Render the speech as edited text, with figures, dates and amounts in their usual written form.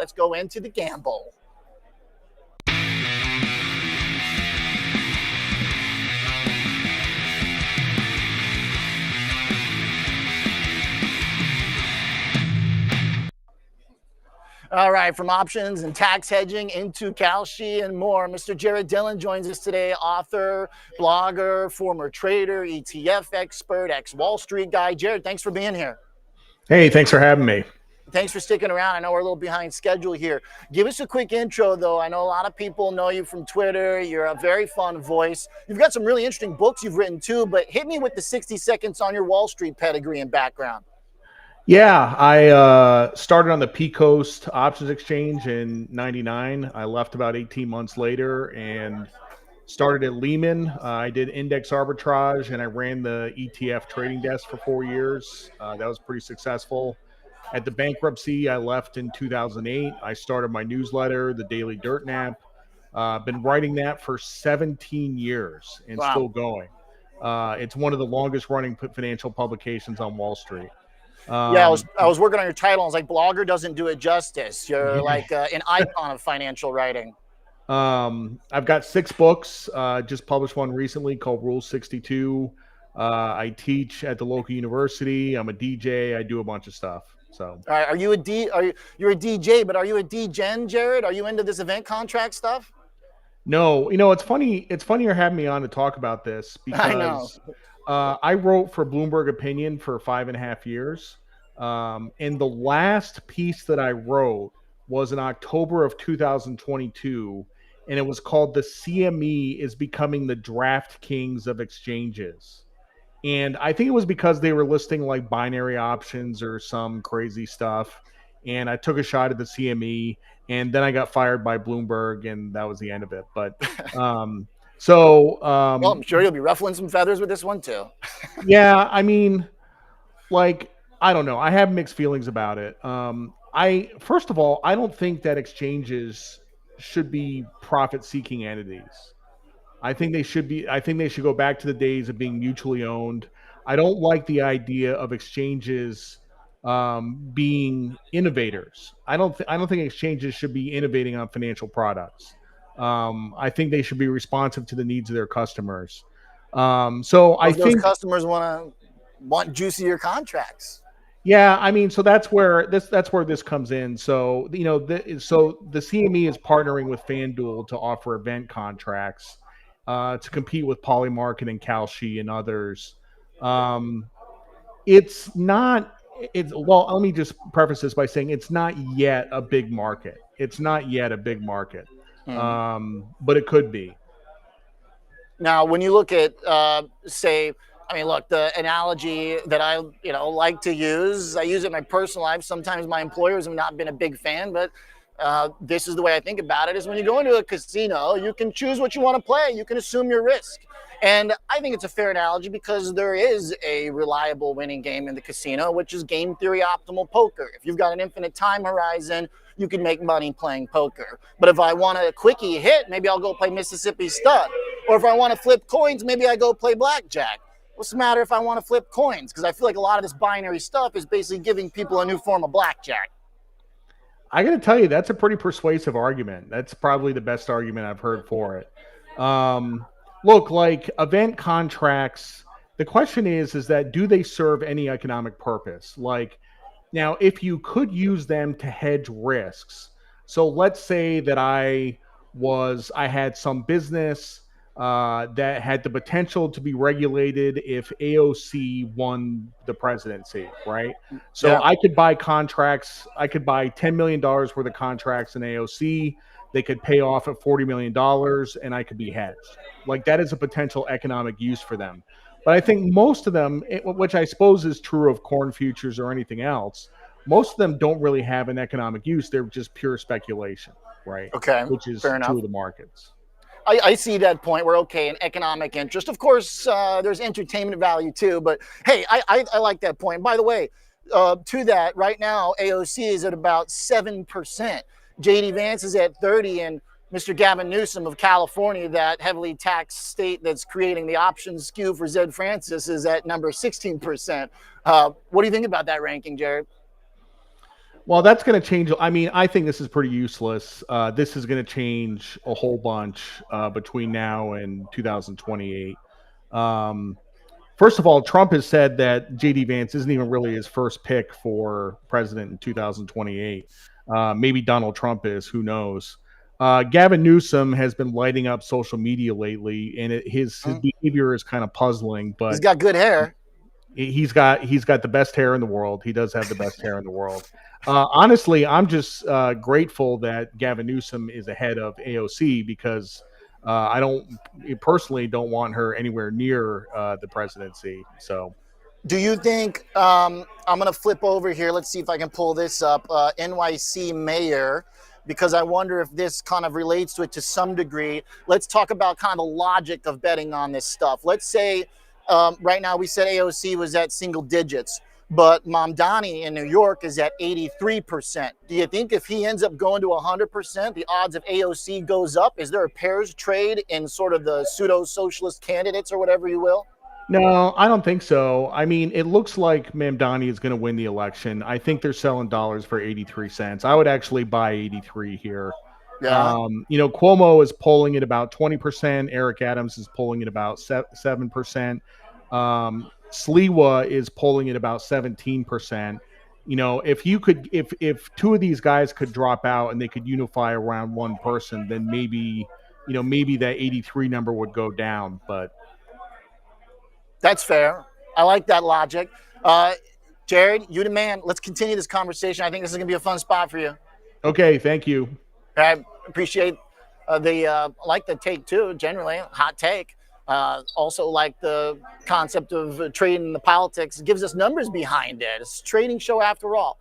Let's go into the Gambol. All right, from options and tax hedging into Kalshi and more, Mr. Jared Dillian joins us today, author, blogger, former trader, ETF expert, ex-Wall Street guy. Jared, thanks for being here. Hey, thanks for having me. Thanks for sticking around. I know we're a little behind schedule here. Give us a quick intro, though. I know a lot of people know you from Twitter. You're a very fun voice. You've got some really interesting books you've written, too, but hit me with the 60 seconds on your Wall Street pedigree and background. Yeah, I started on the P-Coast Options Exchange in '99. I left about 18 months later and started at Lehman. I did index arbitrage, and I ran the ETF trading desk for 4 years. That was pretty successful. At the bankruptcy, I left in 2008. I started my newsletter, the Daily Dirt Nap. Been writing that for 17 years and Wow. still going. It's one of the longest running financial publications on Wall Street. Yeah, I was working on your title. I was like, blogger doesn't do it justice. You're like an icon of financial writing. I've got 6 books. Just published one recently called Rule 62. I teach at the local university. I'm a DJ. I do a bunch of stuff. So, all right, you're a DJ, but are you a DGen, Jared? Are you into this event contract stuff? No, it's funny. It's funny you're having me on to talk about this because I know. I wrote for Bloomberg Opinion for 5.5 years. And the last piece that I wrote was in October of 2022, and it was called "The CME is Becoming the DraftKings of Exchanges." And I think it was because they were listing like binary options or some crazy stuff. And I took a shot at the CME, and then I got fired by Bloomberg, and that was the end of it. But well, I'm sure you'll be ruffling some feathers with this one too. Yeah, I mean, like, I don't know. I have mixed feelings about it. First of all, I don't think that exchanges should be profit-seeking entities. I think they should go back to the days of being mutually owned. I don't like the idea of exchanges being innovators. I don't think exchanges should be innovating on financial products. I think they should be responsive to the needs of their customers. I think those customers want juicier contracts. Yeah, I mean, so that's where this comes in. So the CME is partnering with FanDuel to offer event contracts to compete with Polymarket and Kalshi and others. Let me just preface this by saying it's not yet a big market. But it could be. Now, when you look at, the analogy that I, like to use, I use it in my personal life. Sometimes my employers have not been a big fan, but this is the way I think about it, is when you go into a casino, you can choose what you want to play. You can assume your risk. And I think it's a fair analogy because there is a reliable winning game in the casino, which is game theory optimal poker. If you've got an infinite time horizon, you can make money playing poker. But if I want a quickie hit, maybe I'll go play Mississippi Stud. Or if I want to flip coins, maybe I go play blackjack. What's the matter if I want to flip coins? Because I feel like a lot of this binary stuff is basically giving people a new form of blackjack. I got to tell you, that's a pretty persuasive argument. That's probably the best argument I've heard for it. Look, like event contracts, the question is that do they serve any economic purpose? Like, now, if you could use them to hedge risks. So let's say that I had some business that had the potential to be regulated if AOC won the presidency, right? So yeah. I could buy contracts. I could buy $10 million worth of contracts in AOC. They could pay off at $40 million, and I could be hedged. Like, that is a potential economic use for them. But I think most of them, which I suppose is true of corn futures or anything else, most of them don't really have an economic use. They're just pure speculation, right? Okay, which is fair enough. True of the markets. I see that point where, okay, an economic interest. Of course, there's entertainment value too. But, hey, I like that point. By the way, to that, right now, AOC is at about 7%. J.D. Vance is at 30%, and Mr. Gavin Newsom of California, that heavily taxed state that's creating the options skew for Zed Francis, is at number 16%. What do you think about that ranking, Jared? Well, that's going to change. I mean, I think this is pretty useless. This is going to change a whole bunch between now and 2028. Um, First of all, Trump has said that JD Vance isn't even really his first pick for president in 2028. Maybe Donald Trump is. Who knows? Gavin Newsom has been lighting up social media lately, and his behavior is kind of puzzling. He's But got good hair. he's got the best hair in the world. He does have the best hair in the world. Honestly, I'm just grateful that Gavin Newsom is ahead of AOC because I don't personally don't want her anywhere near the presidency. So Do you think I'm going to flip over here? Let's see if I can pull this up. NYC mayor, because I wonder if this kind of relates to it to some degree. Let's talk about kind of the logic of betting on this stuff. Let's say right now we said AOC was at single digits, but Mamdani in New York is at 83%. Do you think if he ends up going to 100%, the odds of AOC goes up? Is there a pairs trade in sort of the pseudo-socialist candidates or whatever you will? no, I don't think so. I mean, it looks like Mamdani is going to win the election. I think they're selling dollars for 83 cents. I would actually buy 83 here. Yeah. Cuomo is polling at about 20%. Eric Adams is polling at about 7%. Sliwa is polling at about 17%. If two of these guys could drop out and they could unify around one person, then maybe that 83 number would go down. But That's fair. I like that logic. Jared, you the man. Let's continue this conversation. I think this is going to be a fun spot for you. okay, thank you. I appreciate like the take too, generally. Hot take. Also like the concept of trading the politics. It gives us numbers behind it. It's a trading show after all.